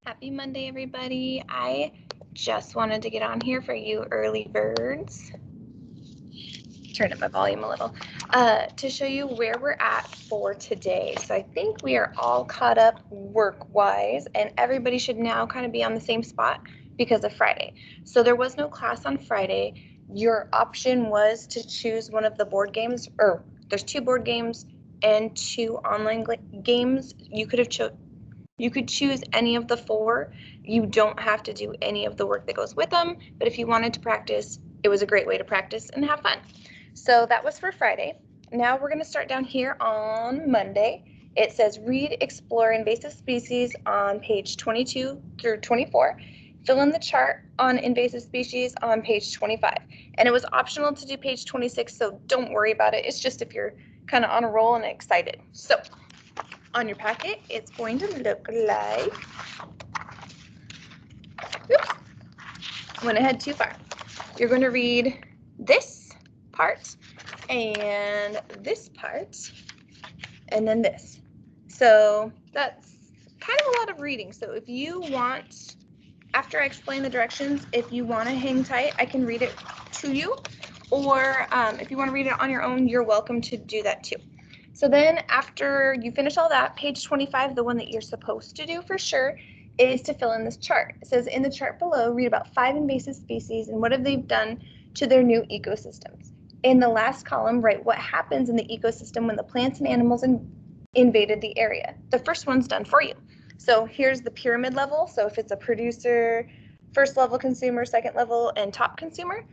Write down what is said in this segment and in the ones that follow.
Happy Monday, everybody. I just wanted to get on here for you early birds. Turn up my volume a little to show you where we're at for today. So I think we are all caught up work-wise, and everybody should now kind of be on the same spot because of Friday. So there was no class on Friday. Your option was to choose one of the board games, or there's 2 board games and 2 online games. You could choose any of the 4. You don't have to do any of the work that goes with them, but if you wanted to practice, it was a great way to practice and have fun. So that was for Friday. Now we're going to start down here on Monday. It says read, explore invasive species on page 22 through 24. Fill in the chart on invasive species on page 25. And it was optional to do page 26, so don't worry about it. It's just if you're kind of on a roll and excited. So on your packet, it's going to look like, oops, went ahead too far. You're going to read this part and this part and then this. So that's kind of a lot of reading. So if you want, after I explain the directions, if you want to hang tight, I can read it to you. Or if you want to read it on your own, you're welcome to do that too. So then after you finish all that, page 25, the one that you're supposed to do for sure, is to fill in this chart. It says in the chart below, read about 5 invasive species and what have they done to their new ecosystems. In the last column, write what happens in the ecosystem when the plants and animals invaded the area. The first one's done for you. So here's the pyramid level. So if it's a producer, first level consumer, second level, and top consumer,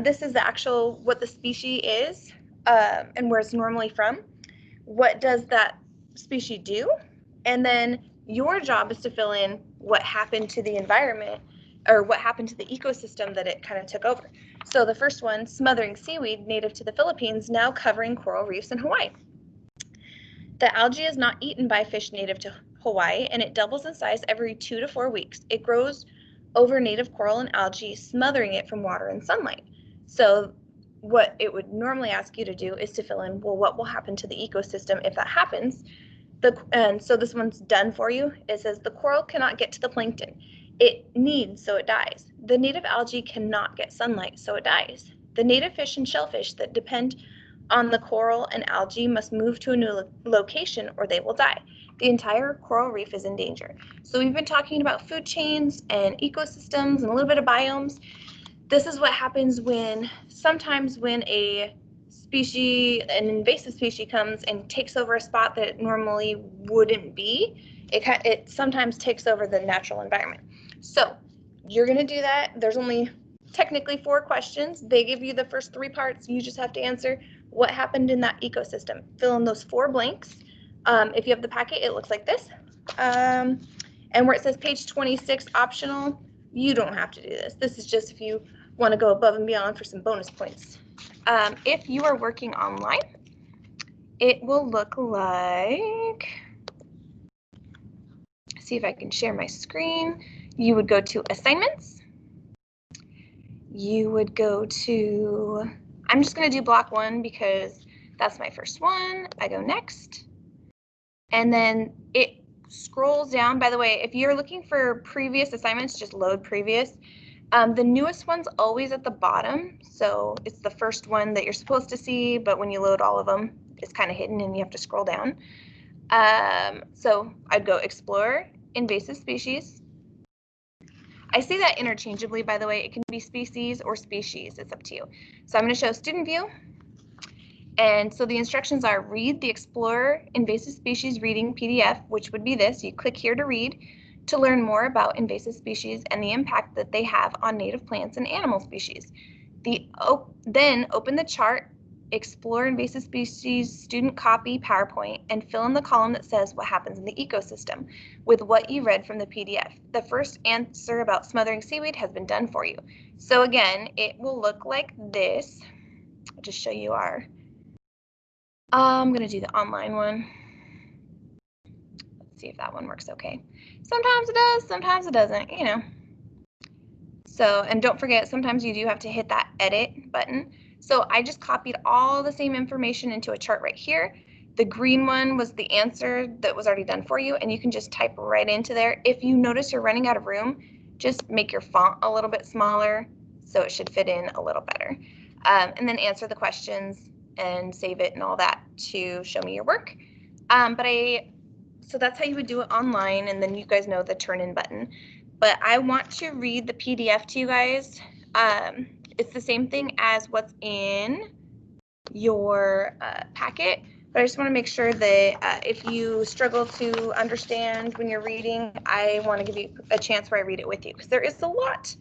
this is the actual, what the species is and where it's normally from. What does that species do? And then your job is to fill in what happened to the environment or what happened to the ecosystem that it kind of took over. So the first one, smothering seaweed native to the Philippines, now covering coral reefs in Hawaii. The algae is not eaten by fish native to Hawaii, and it doubles in size every 2 to 4 weeks. It grows over native coral and algae, smothering it from water and sunlight. So what it would normally ask you to do is to fill in, well, what will happen to the ecosystem if that happens? And so this one's done for you. It says the coral cannot get to the plankton. It needs, so it dies. The native algae cannot get sunlight, so it dies. The native fish and shellfish that depend on the coral and algae must move to a new location or they will die. The entire coral reef is in danger. So we've been talking about food chains and ecosystems and a little bit of biomes. This is what happens when sometimes when an invasive species comes and takes over a spot that it normally wouldn't be. It sometimes takes over the natural environment. So you're going to do that. There's only technically 4 questions. They give you the first 3 parts. You just have to answer what happened in that ecosystem. Fill in those 4 blanks. If you have the packet, it looks like this. And where it says page 26 optional, you don't have to do this. This is just if you want to go above and beyond for some bonus points. If you are working online, it will look like, see if I can share my screen. You would go to assignments. You would go to, I'm just going to do block 1 because that's my first one. I go next. And then it scrolls down. By the way, if you're looking for previous assignments, just load previous. The newest one's always at the bottom, so it's the first one that you're supposed to see, but when you load all of them, it's kind of hidden and you have to scroll down. So I'd go explore invasive species. I say that interchangeably, by the way. It can be species or species. It's up to you. So I'm going to show student view. And so the instructions are read the Explore Invasive Species Reading PDF, which would be this. You click here to read to learn more about invasive species and the impact that they have on native plants and animal species. Then open the chart, Explore Invasive Species Student Copy PowerPoint, and fill in the column that says what happens in the ecosystem with what you read from the PDF. The first answer about smothering seaweed has been done for you. So again, it will look like this. I'll just show you our, I'm going to do the online one. Let's see if that one works okay. Sometimes it does, sometimes it doesn't, you know. So, and don't forget, sometimes you do have to hit that edit button. So I just copied all the same information into a chart right here. The green one was the answer that was already done for you, and you can just type right into there. If you notice you're running out of room, just make your font a little bit smaller so it should fit in a little better. And then answer the questions and save it and all that to show me your work. So that's how you would do it online, and then you guys know the turn in button. But I want to read the PDF to you guys. It's the same thing as what's in your packet, but I just want to make sure that if you struggle to understand when you're reading, I want to give you a chance where I read it with you, because there is a lot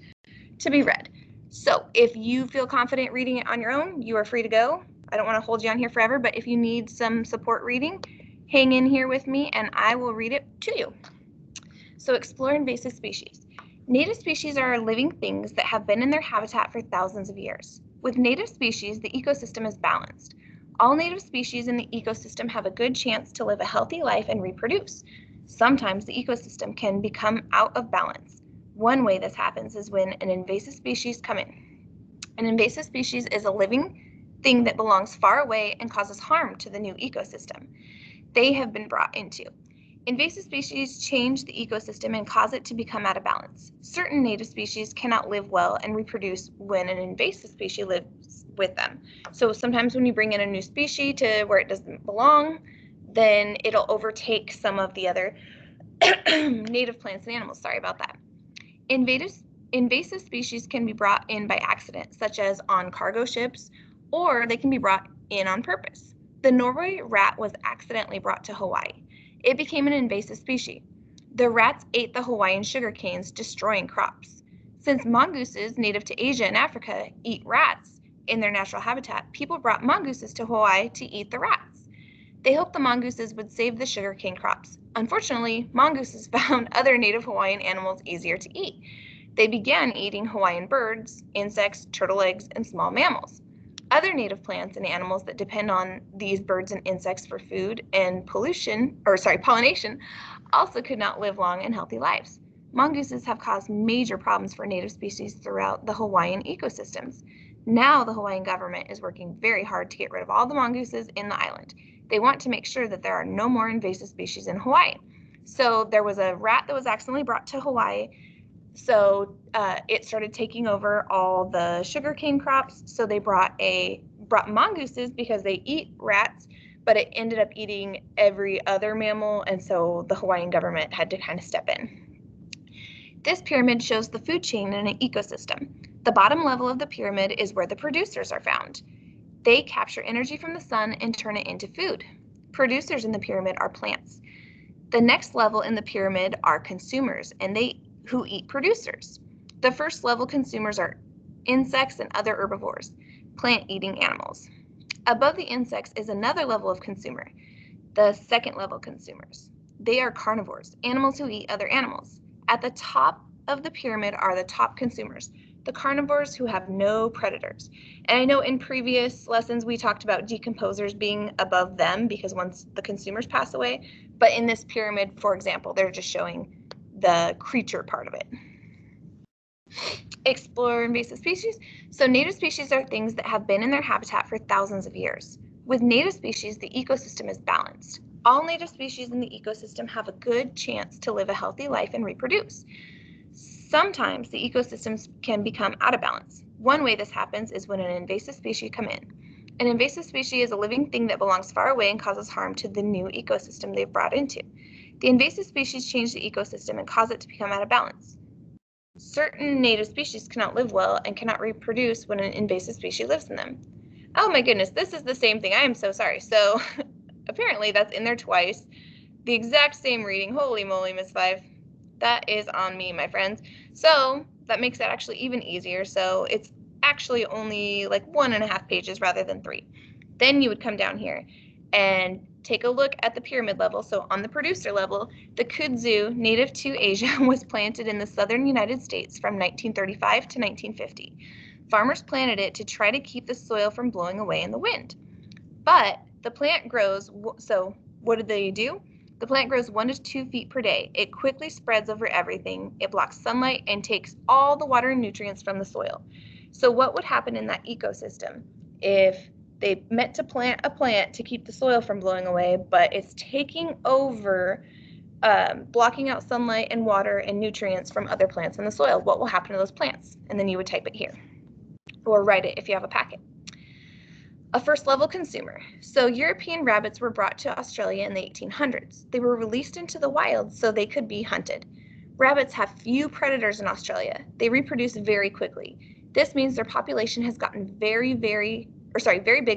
to be read. So if you feel confident reading it on your own, you are free to go. I don't want to hold you on here forever, but if you need some support reading, hang in here with me and I will read it to you. So explore invasive species. Native species are living things that have been in their habitat for thousands of years. With native species, the ecosystem is balanced. All native species in the ecosystem have a good chance to live a healthy life and reproduce. Sometimes the ecosystem can become out of balance. One way this happens is when an invasive species come in. An invasive species is a living thing that belongs far away and causes harm to the new ecosystem they have been brought into. Invasive species change the ecosystem and cause it to become out of balance. Certain native species cannot live well and reproduce when an invasive species lives with them. So sometimes when you bring in a new species to where it doesn't belong, then it'll overtake some of the other native plants and animals. Sorry about that. Invasive species can be brought in by accident, such as on cargo ships, or they can be brought in on purpose. The Norway rat was accidentally brought to Hawaii. It became an invasive species. The rats ate the Hawaiian sugar canes, destroying crops. Since mongooses native to Asia and Africa eat rats in their natural habitat, people brought mongooses to Hawaii to eat the rats. They hoped the mongooses would save the sugarcane crops. Unfortunately, mongooses found other native Hawaiian animals easier to eat. They began eating Hawaiian birds, insects, turtle eggs, and small mammals. Other native plants and animals that depend on these birds and insects for food and pollination also could not live long and healthy lives. Mongooses have caused major problems for native species throughout the Hawaiian ecosystems. Now the Hawaiian government is working very hard to get rid of all the mongooses in the island. They want to make sure that there are no more invasive species in Hawaii. So there was a rat that was accidentally brought to Hawaii. So it started taking over all the sugarcane crops. So they brought mongooses because they eat rats, but it ended up eating every other mammal. And so the Hawaiian government had to kind of step in. This pyramid shows the food chain in an ecosystem. The bottom level of the pyramid is where the producers are found. They capture energy from the sun and turn it into food. Producers in the pyramid are plants. The next level in the pyramid are consumers, and who eat producers. The first level consumers are insects and other herbivores, plant-eating animals. Above the insects is another level of consumer, the second level consumers. They are carnivores, animals who eat other animals. At the top of the pyramid are the top consumers, the carnivores who have no predators. And I know in previous lessons we talked about decomposers being above them because once the consumers pass away, but in this pyramid, for example, they're just showing the creature part of it. Explore invasive species. So native species are things that have been in their habitat for thousands of years. With native species, the ecosystem is balanced. All native species in the ecosystem have a good chance to live a healthy life and reproduce. Sometimes the ecosystems can become out of balance. One way this happens is when an invasive species come in. An invasive species is a living thing that belongs far away and causes harm to the new ecosystem they've brought into. The invasive species change the ecosystem and cause it to become out of balance. Certain native species cannot live well and cannot reproduce when an invasive species lives in them. Oh my goodness, this is the same thing. I am so sorry. So apparently that's in there twice. The exact same reading. Holy moly, Miss Fife. That is on me, my friends. So that makes it actually even easier. So it's actually only like 1.5 pages rather than 3. Then you would come down here and take a look at the pyramid level. So on the producer level, the kudzu, native to Asia, was planted in the southern United States from 1935 to 1950. Farmers planted it to try to keep the soil from blowing away in the wind. But the plant grows, so what did they do? The plant grows 1 to 2 feet per day. It quickly spreads over everything. It blocks sunlight and takes all the water and nutrients from the soil. So what would happen in that ecosystem if They meant to plant a plant to keep the soil from blowing away, but it's taking over, blocking out sunlight and water and nutrients from other plants in the soil. What will happen to those plants? And then you would type it here, or write it if you have a packet. A first-level consumer. So European rabbits were brought to Australia in the 1800s. They were released into the wild so they could be hunted. Rabbits have few predators in Australia. They reproduce very quickly. This means their population has gotten very big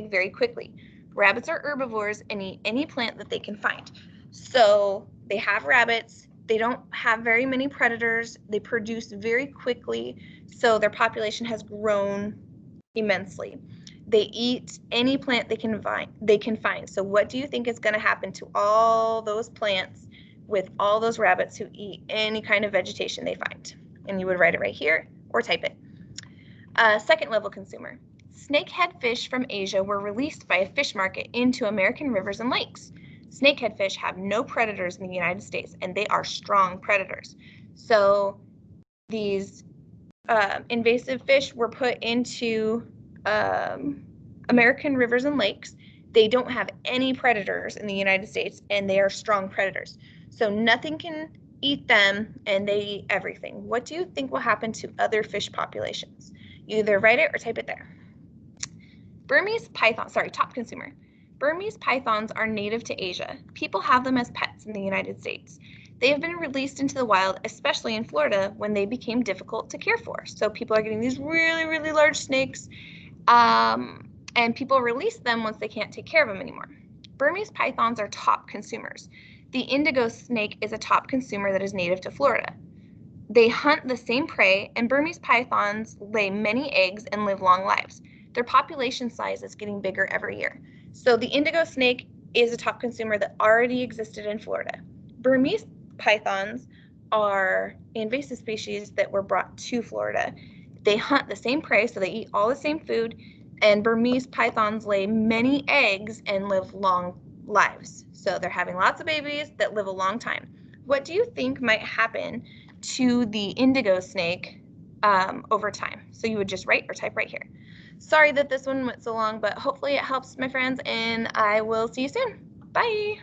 very quickly. Rabbits are herbivores and eat any plant that they can find. So they have rabbits. They don't have very many predators. They produce very quickly, so their population has grown immensely. They eat any plant they can find. So what do you think is going to happen to all those plants with all those rabbits who eat any kind of vegetation they find? And you would write it right here or type it. Second level consumer. Snakehead fish from Asia were released by a fish market into American rivers and lakes. Snakehead fish have no predators in the United States, and they are strong predators. So these invasive fish were put into American rivers and lakes. They don't have any predators in the United States, and they are strong predators. So nothing can eat them, and they eat everything. What do you think will happen to other fish populations? You either write it or type it there. Burmese python, top consumer. Burmese pythons are native to Asia. People have them as pets in the United States. They have been released into the wild, especially in Florida, when they became difficult to care for. So people are getting these really large snakes, and people release them once they can't take care of them anymore. Burmese pythons are top consumers. The indigo snake is a top consumer that is native to Florida. They hunt the same prey, and Burmese pythons lay many eggs and live long lives. Their population size is getting bigger every year. So the indigo snake is a top consumer that already existed in Florida. Burmese pythons are invasive species that were brought to Florida. They hunt the same prey, so they eat all the same food, and Burmese pythons lay many eggs and live long lives. So they're having lots of babies that live a long time. What do you think might happen to the indigo snake over time? So you would just write or type right here. Sorry that this one went so long, but hopefully it helps, my friends, and I will see you soon. Bye.